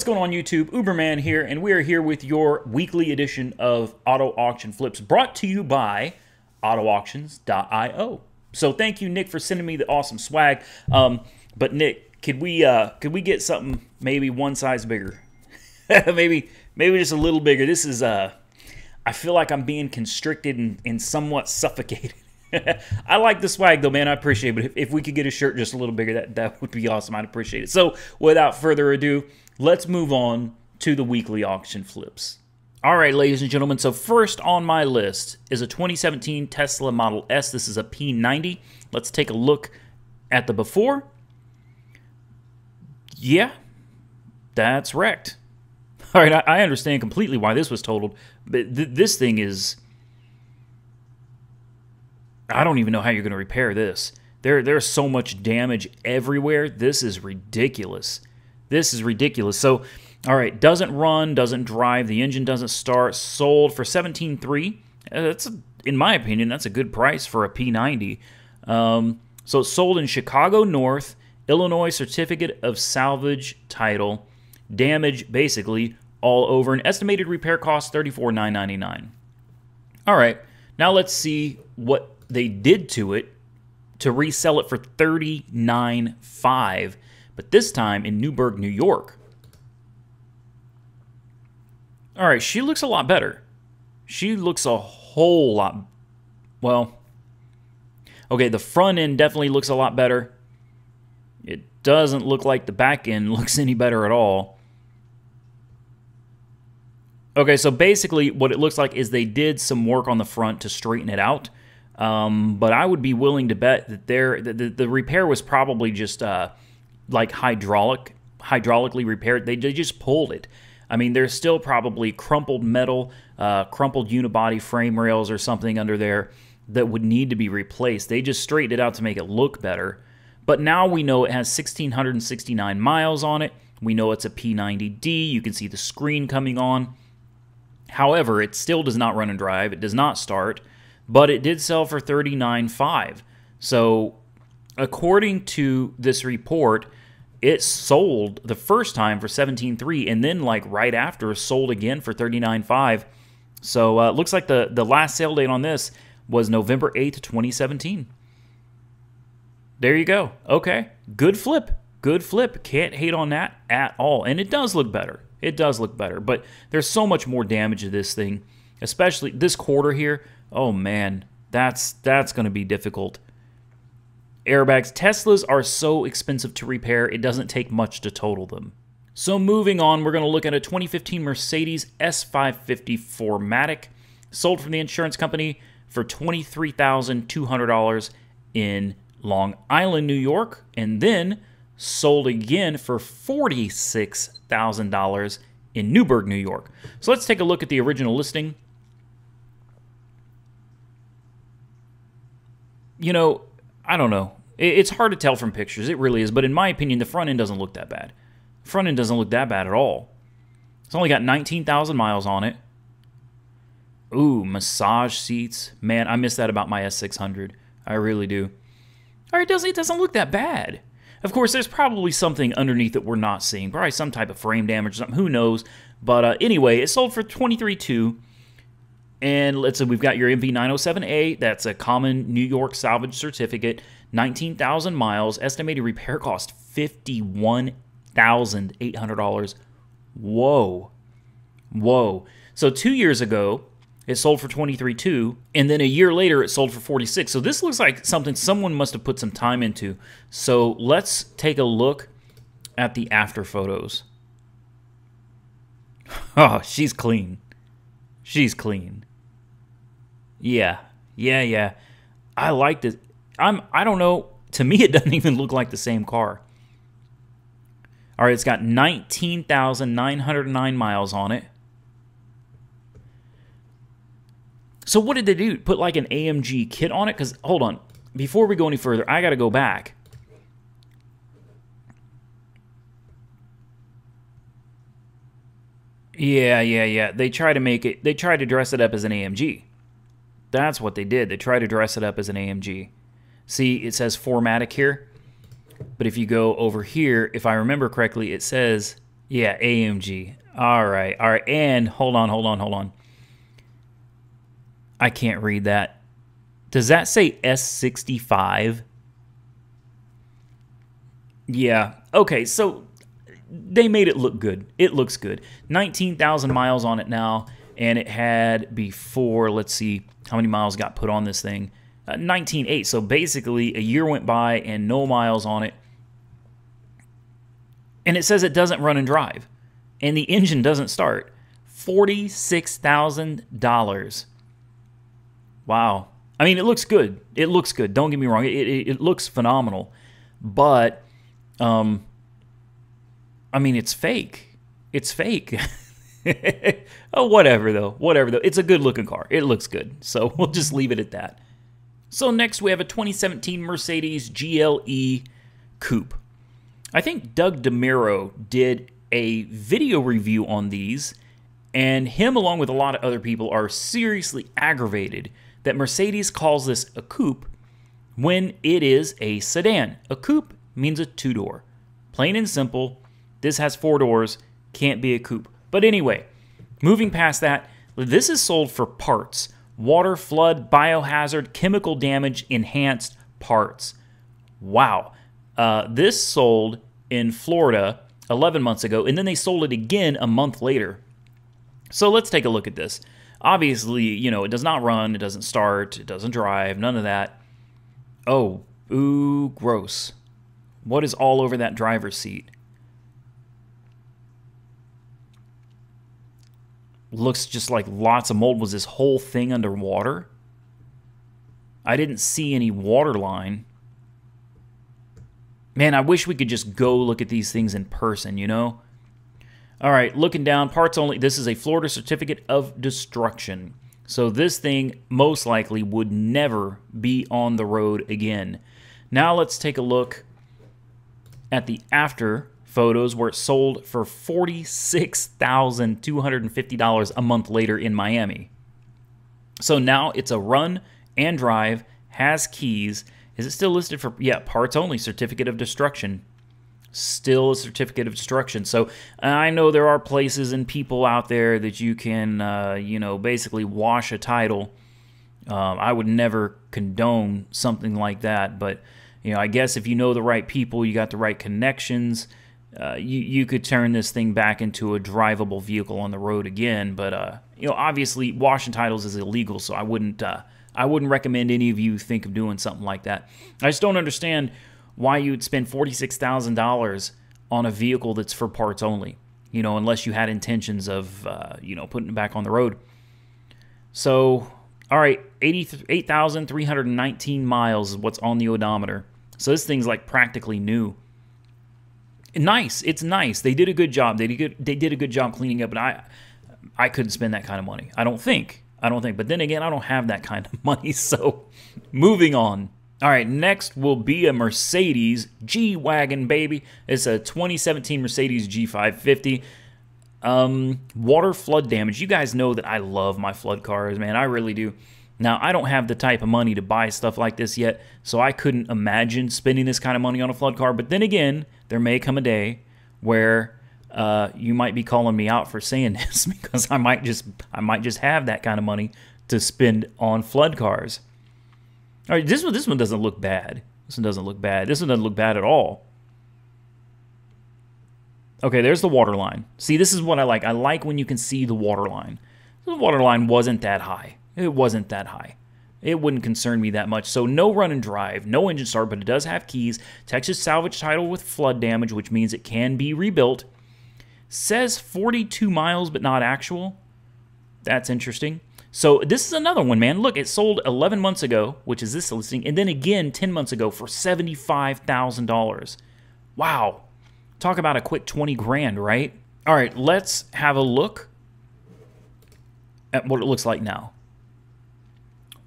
going on YouTube? Uberman here, and we are here with your weekly edition of Auto Auction Flips, brought to you by AutoAuctions.io. So thank you, Nick, for sending me the awesome swag. But Nick, could we get something maybe one size bigger? maybe just a little bigger. This is I feel like I'm being constricted and somewhat suffocated. I like the swag though, man. I appreciate it. But if we could get a shirt just a little bigger, that would be awesome. I'd appreciate it. So without further ado, let's move on to the weekly auction flips. All right, ladies and gentlemen. So first on my list is a 2017 Tesla Model S. This is a P90. Let's take a look at the before. Yeah, that's wrecked. All right, I understand completely why this was totaled, but this thing is... I don't even know how you're going to repair this. There's so much damage everywhere. This is ridiculous. This is ridiculous. So, all right, doesn't run, doesn't drive, the engine doesn't start. Sold for $17,300. That's, in my opinion, that's a good price for a P90. So it's sold in Chicago North, Illinois, certificate of salvage title. Damage, basically, all over. An estimated repair cost, $34,999. All right, now let's see what they did to it to resell it for $39,500, but this time in Newburgh, New York. All right, she looks a lot better. She looks a whole lot, well, okay, the front end definitely looks a lot better. It doesn't look like the back end looks any better at all. Okay, so basically what it looks like is they did some work on the front to straighten it out. But I would be willing to bet that the repair was probably just like hydraulically repaired. They just pulled it. I mean, there's still probably crumpled metal, crumpled unibody frame rails or something under there that would need to be replaced. They just straightened it out to make it look better. But now we know it has 1,669 miles on it. We know it's a P90D. You can see the screen coming on. However, it still does not run and drive. It does not start. But it did sell for $39,500. So, according to this report, it sold the first time for $17,300, and then, like, right after, sold again for $39,500. So, it looks like the last sale date on this was November 8th, 2017. There you go. Okay. Good flip. Good flip. Can't hate on that at all. And it does look better. It does look better. But there's so much more damage to this thing, especially this quarter here. Oh man, that's going to be difficult. Airbags. Teslas are so expensive to repair, it doesn't take much to total them. So moving on, we're going to look at a 2015 Mercedes S550 4MATIC, sold from the insurance company for $23,200 in Long Island, New York, and then sold again for $46,000 in Newburgh, New York. So let's take a look at the original listing. You know, I don't know. It's hard to tell from pictures. It really is. But in my opinion, the front end doesn't look that bad. The front end doesn't look that bad at all. It's only got 19,000 miles on it. Ooh, massage seats. Man, I miss that about my S600. I really do. All right, it doesn't look that bad. Of course, there's probably something underneath that we're not seeing. Probably some type of frame damage or something. Who knows? But anyway, it sold for $23,200. And let's say we've got your MV907A. That's a common New York salvage certificate. 19,000 miles. Estimated repair cost $51,800. Whoa. Whoa. So 2 years ago, it sold for $23,200. And then a year later, it sold for $46,000. So this looks like something someone must have put some time into. So let's take a look at the after photos. Oh, she's clean. She's clean. Yeah. I like this. I don't know. To me, it doesn't even look like the same car. All right, it's got 19,909 miles on it. So what did they do? Put like an AMG kit on it? Because, hold on. Before we go any further, I got to go back. Yeah. They try to dress it up as an AMG. That's what they did. They tried to dress it up as an AMG. See, it says 4MATIC here. But if you go over here, if I remember correctly, it says Yeah, AMG. All right, all right. And hold on. I can't read that. Does that say S65? Yeah. Okay, so they made it look good. It looks good. 19,000 miles on it now, and it had before, let's see how many miles got put on this thing. 19.8. So basically, a year went by and no miles on it. And it says it doesn't run and drive. And the engine doesn't start. $46,000. Wow. I mean, it looks good. It looks good. Don't get me wrong. It looks phenomenal. But, I mean, it's fake. It's fake. Oh, whatever, though. Whatever, though. It's a good-looking car. It looks good. So we'll just leave it at that. So next, we have a 2017 Mercedes GLE Coupe. I think Doug DeMiro did a video review on these, and him along with a lot of other people are seriously aggravated that Mercedes calls this a coupe when it is a sedan. A coupe means a two-door. Plain and simple, this has four doors, can't be a coupe. But anyway, moving past that, this is sold for parts. Water, flood, biohazard, chemical damage, enhanced parts. Wow. This sold in Florida 11 months ago, and then they sold it again a month later. So let's take a look at this. Obviously, you know, it does not run, it doesn't start, it doesn't drive, none of that. Oh, ooh, gross. What is all over that driver's seat? Looks just like lots of mold. Was this whole thing underwater? I didn't see any water line. Man, I wish we could just go look at these things in person, you know? All right, looking down, parts only. This is a Florida Certificate of Destruction. So this thing most likely would never be on the road again. Now let's take a look at the after photos where it sold for $46,250 a month later in Miami. So now it's a run and drive, has keys. Is it still listed for, yeah, parts only, certificate of destruction. Still a certificate of destruction. So I know there are places and people out there that you can, you know, basically wash a title. I would never condone something like that, but, you know, I guess if you know the right people, you got the right connections, you could turn this thing back into a drivable vehicle on the road again. But, you know, obviously washing titles is illegal, so I wouldn't recommend any of you think of doing something like that. I just don't understand why you would spend $46,000 on a vehicle that's for parts only, you know, unless you had intentions of, you know, putting it back on the road. So, all right, 8,319 miles is what's on the odometer. So this thing's like practically new. Nice, it's nice. They did a good job. They did a good job cleaning up, but I couldn't spend that kind of money. I don't think. But then again, I don't have that kind of money, so moving on. All right, next will be a Mercedes G-Wagon, baby. It's a 2017 Mercedes G550. Water flood damage. You guys know that I love my flood cars, man. I really do. Now, I don't have the type of money to buy stuff like this yet, so I couldn't imagine spending this kind of money on a flood car. But then again, there may come a day where you might be calling me out for saying this because I might just have that kind of money to spend on flood cars. All right, this one doesn't look bad. This one doesn't look bad. This one doesn't look bad at all. Okay, there's the water line. See, this is what I like. I like when you can see the water line. The water line wasn't that high. It wasn't that high. It wouldn't concern me that much. So no run and drive, no engine start, but it does have keys. Texas salvage title with flood damage, which means it can be rebuilt. Says 42 miles, but not actual. That's interesting. So this is another one, man. Look, it sold 11 months ago, which is this listing, and then again 10 months ago for $75,000. Wow. Talk about a quick 20 grand, right? All right, let's have a look at what it looks like now.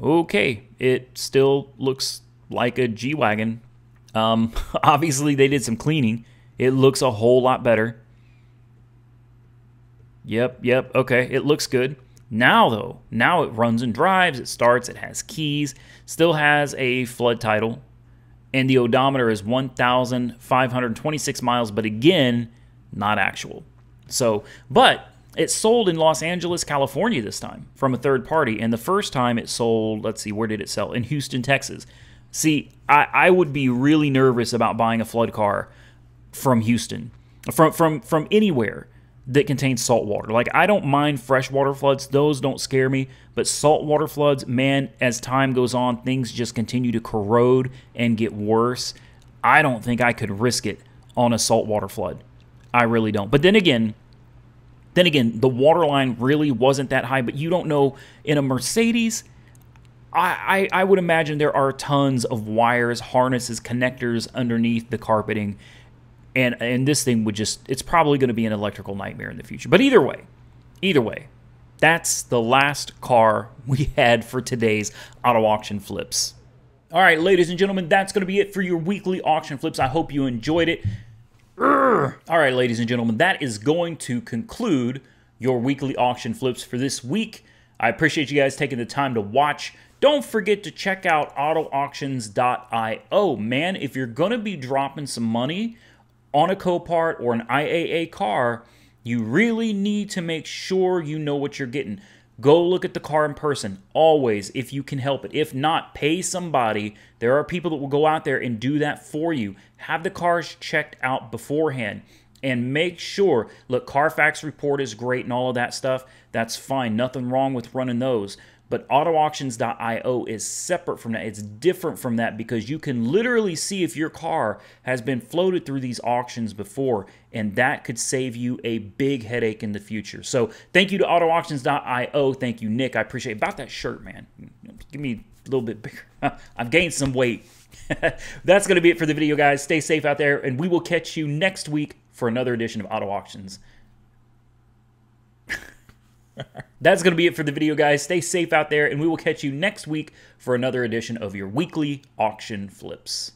Okay, it still looks like a G-Wagon. Obviously, they did some cleaning. It looks a whole lot better. Yep, okay, it looks good. Now, though, now it runs and drives, it starts, it has keys, still has a flood title, and the odometer is 1,526 miles, but again, not actual. So, but it sold in Los Angeles, California this time from a third party. And the first time it sold, let's see, where did it sell? In Houston, Texas. See, I would be really nervous about buying a flood car from Houston, from anywhere that contains salt water. Like, I don't mind freshwater floods. Those don't scare me. But saltwater floods, man, as time goes on, things just continue to corrode and get worse. I don't think I could risk it on a saltwater flood. I really don't. But then again, the water line really wasn't that high. But you don't know, in a Mercedes, I would imagine there are tons of wires, harnesses, connectors underneath the carpeting. And this thing would just, it's probably going to be an electrical nightmare in the future. But either way, that's the last car we had for today's auto auction flips. All right, ladies and gentlemen, that's going to be it for your weekly auction flips. I hope you enjoyed it. All right, ladies and gentlemen, that is going to conclude your weekly auction flips for this week. I appreciate you guys taking the time to watch. Don't forget to check out autoauctions.io. Man, if you're going to be dropping some money on a Copart or an IAA car, you really need to make sure you know what you're getting. Go look at the car in person, always, if you can help it. If not, pay somebody. There are people that will go out there and do that for you. Have the cars checked out beforehand. And make sure, look, Carfax report is great and all of that stuff. That's fine. Nothing wrong with running those. But autoauctions.io is separate from that. It's different from that because you can literally see if your car has been floated through these auctions before, and that could save you a big headache in the future. So thank you to autoauctions.io. Thank you, Nick. I appreciate it. About that shirt, man. Give me a little bit bigger. I've gained some weight. That's going to be it for the video, guys. Stay safe out there, and we will catch you next week for another edition of Auto Auctions. That's going to be it for the video, guys. Stay safe out there, and we will catch you next week for another edition of your weekly auction flips.